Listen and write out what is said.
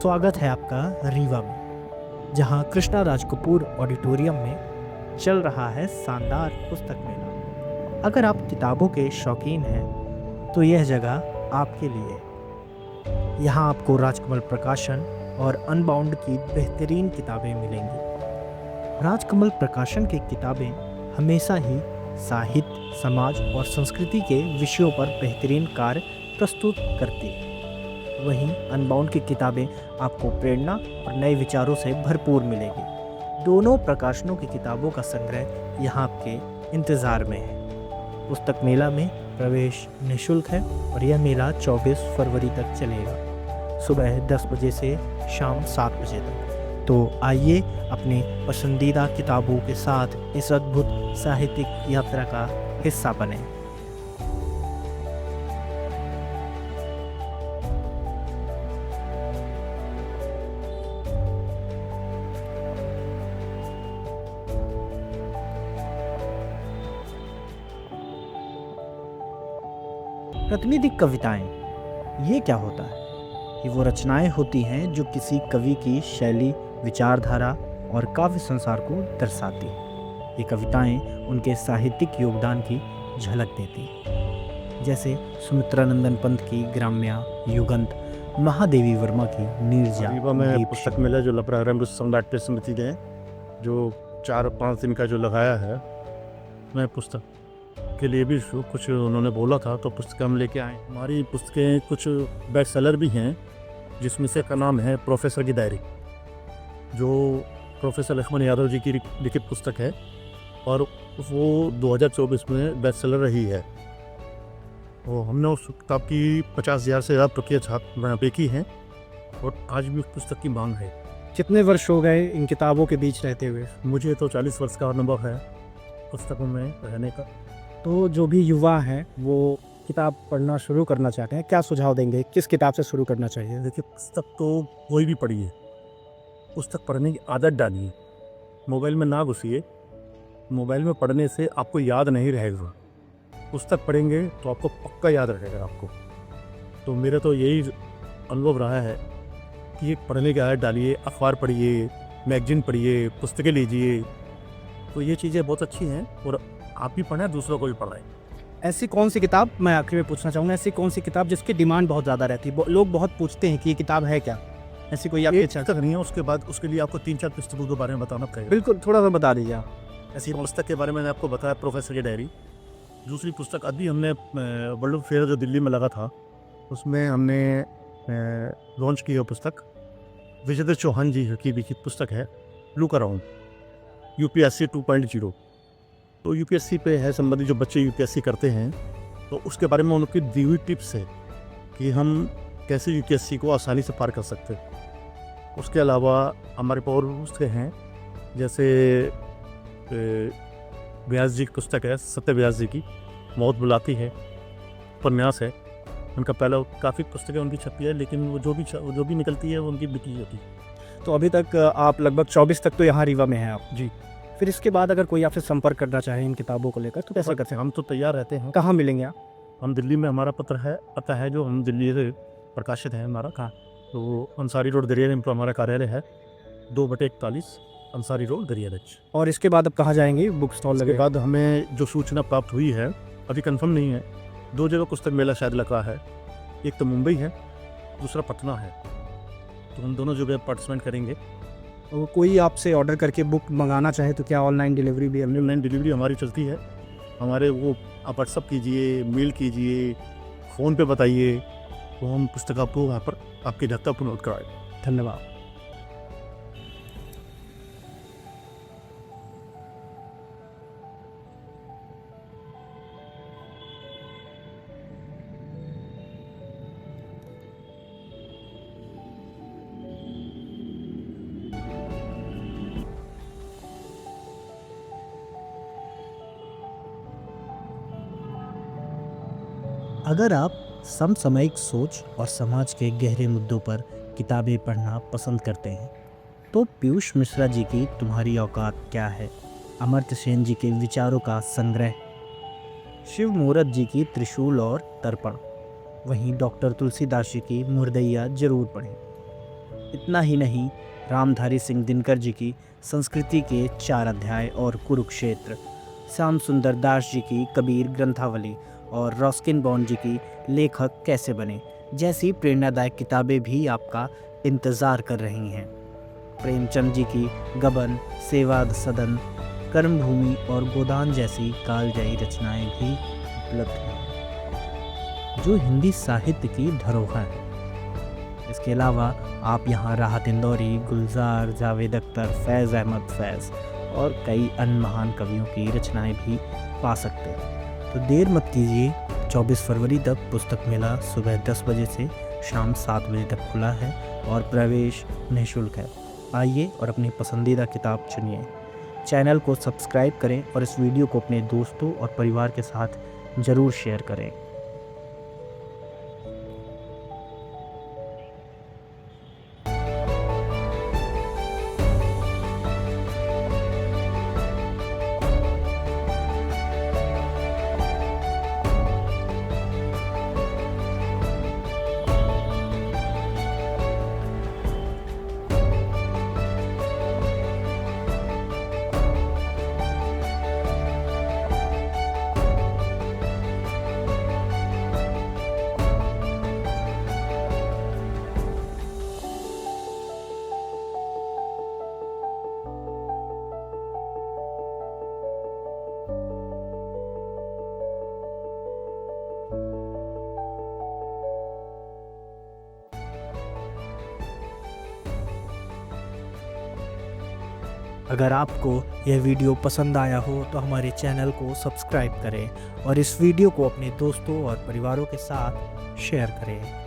स्वागत है आपका रीवा में, जहां कृष्णा राज कपूर ऑडिटोरियम में चल रहा है शानदार पुस्तक मेला। अगर आप किताबों के शौकीन हैं तो यह जगह आपके लिए है। यहाँ आपको राजकमल प्रकाशन और अनबाउंड की बेहतरीन किताबें मिलेंगी। राजकमल प्रकाशन की किताबें हमेशा ही साहित्य, समाज और संस्कृति के विषयों पर बेहतरीन कार्य प्रस्तुत करती है। वहीं अनबाउंड की किताबें आपको प्रेरणा और नए विचारों से भरपूर मिलेगी। दोनों प्रकाशनों की किताबों का संग्रह यहाँ आपके इंतज़ार में है। पुस्तक मेला में प्रवेश निःशुल्क है और यह मेला 24 फरवरी तक चलेगा, सुबह 10 बजे से शाम 7 बजे तक। तो आइए अपनी पसंदीदा किताबों के साथ इस अद्भुत साहित्यिक यात्रा का हिस्सा बने। प्रातिनिधिक कविताएं ये क्या होता है? ये वो रचनाएं होती हैं जो किसी कवि की शैली, विचारधारा और काव्य संसार को दर्शाती हैं। ये कविताएं उनके साहित्यिक योगदान की झलक देती हैं, जैसे सुमित्रानंदन पंत की ग्राम्या, युगंत, महादेवी वर्मा की नीरजा। रीवा में पुस्तक मेला जो लपरारंभ सम्राट समिति ने जो 4-5 दिन का जो लगाया है, मैं पुस्तक के लिए भी कुछ उन्होंने बोला था, तो पुस्तक हम लेके आए। हमारी पुस्तकें कुछ बेस्ट सेलर भी हैं, जिसमें से का नाम है प्रोफेसर की डायरी, जो प्रोफेसर लक्ष्मण यादव जी की लिखित पुस्तक है और वो 2024 में बेस्ट सेलर रही है। वो हमने उस किताब की 50,000 से ज़्यादा प्रतियां छाप देखी हैं और आज भी उस पुस्तक की मांग है। कितने वर्ष हो गए इन किताबों के बीच रहते हुए? मुझे तो 40 वर्ष का अनुभव है पुस्तकों में रहने का। तो जो भी युवा हैं वो किताब पढ़ना शुरू करना चाहते हैं, क्या सुझाव देंगे? किस किताब से शुरू करना चाहिए? देखिए, पुस्तक तो कोई भी पढ़िए, पुस्तक पढ़ने की आदत डालिए, मोबाइल में ना घुसिए। मोबाइल में पढ़ने से आपको याद नहीं रहेगा, पुस्तक पढ़ेंगे तो आपको पक्का याद रहेगा आपको। तो मेरा तो यही अनुभव रहा है कि ये पढ़ने की आदत डालिए, अखबार पढ़िए, मैगजीन पढ़िए, पुस्तकें लीजिए, तो ये चीज़ें बहुत अच्छी हैं और आप भी पढ़ें, दूसरों को भी पढ़ाएं। ऐसी कौन सी किताब, मैं आखिर में पूछना चाहूँगा, ऐसी कौन सी किताब जिसकी डिमांड बहुत ज़्यादा रहती है, लोग बहुत पूछते हैं कि ये किताब है क्या? ऐसी कोई आपकी इच्छा? पुस्तक नहीं है, उसके बाद उसके लिए आपको 3-4 पुस्तकों के बारे में बताना पड़ेगा। बिल्कुल, थोड़ा सा बता दीजिए आप। ऐसी पुस्तक के बारे में मैंने आपको बताया, प्रोफेसर की डायरी। दूसरी पुस्तक अभी हमने वर्ल्ड फेयर जो दिल्ली में लगा था, उसमें हमने लॉन्च की है पुस्तक, विजेंद्र चौहान जी की लिखित पुस्तक है, लुक अराउंड, यूपीएससी 2.0। तो यूपीएससी पे है संबंधित, जो बच्चे यूपीएससी करते हैं तो उसके बारे में उनकी दी हुई टिप्स है कि हम कैसे यूपीएससी को आसानी से पार कर सकते हैं। उसके अलावा हमारे पास और पुस्तकें हैं, जैसे व्यास जी की पुस्तक है, सत्य व्यास जी की मौत बुलाती है, उपन्यास है उनका पहला। काफ़ी पुस्तकें उनकी छपी है, लेकिन वो जो भी निकलती है वो उनकी बिकी होती है। तो अभी तक आप लगभग 24 तक तो यहाँ रीवा में हैं आप जी। फिर इसके बाद अगर कोई आपसे संपर्क करना चाहे इन किताबों को लेकर तो कैसे करते हैं? हम तो तैयार रहते हैं। कहाँ मिलेंगे आप? हम दिल्ली में, हमारा पता है जो हम दिल्ली से प्रकाशित है हमारा। कहाँ? तो अंसारी रोड दरिया पर हमारा कार्यालय है, 2/41 अंसारी रोड दरियागंज। और इसके बाद अब कहाँ जाएंगे? बुक स्टॉल के लगे बाद हमें जो सूचना प्राप्त हुई है, अभी कंफर्म नहीं है, 2 जगह पुस्तक मेला शायद लगा है, एक तो मुंबई है, दूसरा पटना है, तो हम दोनों जगह पार्टिसिपेट करेंगे। तो कोई आपसे ऑर्डर करके बुक मंगाना चाहे तो क्या ऑनलाइन डिलीवरी भी? ऑनलाइन डिलीवरी हमारी चलती है। हमारे वो आप व्हाट्सअप कीजिए, मेल कीजिए, फ़ोन पे बताइए, तो हम पुस्तक आपको वहाँ पर आपके घर तक अपलोड कराएँ। धन्यवाद। अगर आप समसामयिक सोच और समाज के गहरे मुद्दों पर किताबें पढ़ना पसंद करते हैं तो पीयूष मिश्रा जी की तुम्हारी औकात क्या है, अमर्त्य सेन जी के विचारों का संग्रह, शिव मूरत जी की त्रिशूल और तर्पण, वहीं डॉक्टर तुलसीदास जी की मुर्दैया जरूर पढ़ें। इतना ही नहीं, रामधारी सिंह दिनकर जी की संस्कृति के 4 अध्याय और कुरुक्षेत्र, श्याम सुंदर दास जी की कबीर ग्रंथावली और रॉस्किन बॉन्ड जी की लेखक कैसे बने जैसी प्रेरणादायक किताबें भी आपका इंतज़ार कर रही हैं। प्रेमचंद जी की गबन, सेवाद सदन, कर्मभूमि और गोदान जैसी कालजयी रचनाएं भी उपलब्ध हैं, जो हिंदी साहित्य की धरोहर है। इसके अलावा आप यहाँ राहत इंदौरी, गुलजार, जावेद अख्तर, फैज़ अहमद फैज़ और कई अन्य महान कवियों की रचनाएं भी पा सकते हैं। तो देर मत कीजिए, 24 फरवरी तक पुस्तक मेला सुबह 10 बजे से शाम 7 बजे तक खुला है और प्रवेश निःशुल्क है। आइए और अपनी पसंदीदा किताब चुनिए। चैनल को सब्सक्राइब करें और इस वीडियो को अपने दोस्तों और परिवार के साथ ज़रूर शेयर करें। अगर आपको यह वीडियो पसंद आया हो तो हमारे चैनल को सब्सक्राइब करें और इस वीडियो को अपने दोस्तों और परिवारों के साथ शेयर करें।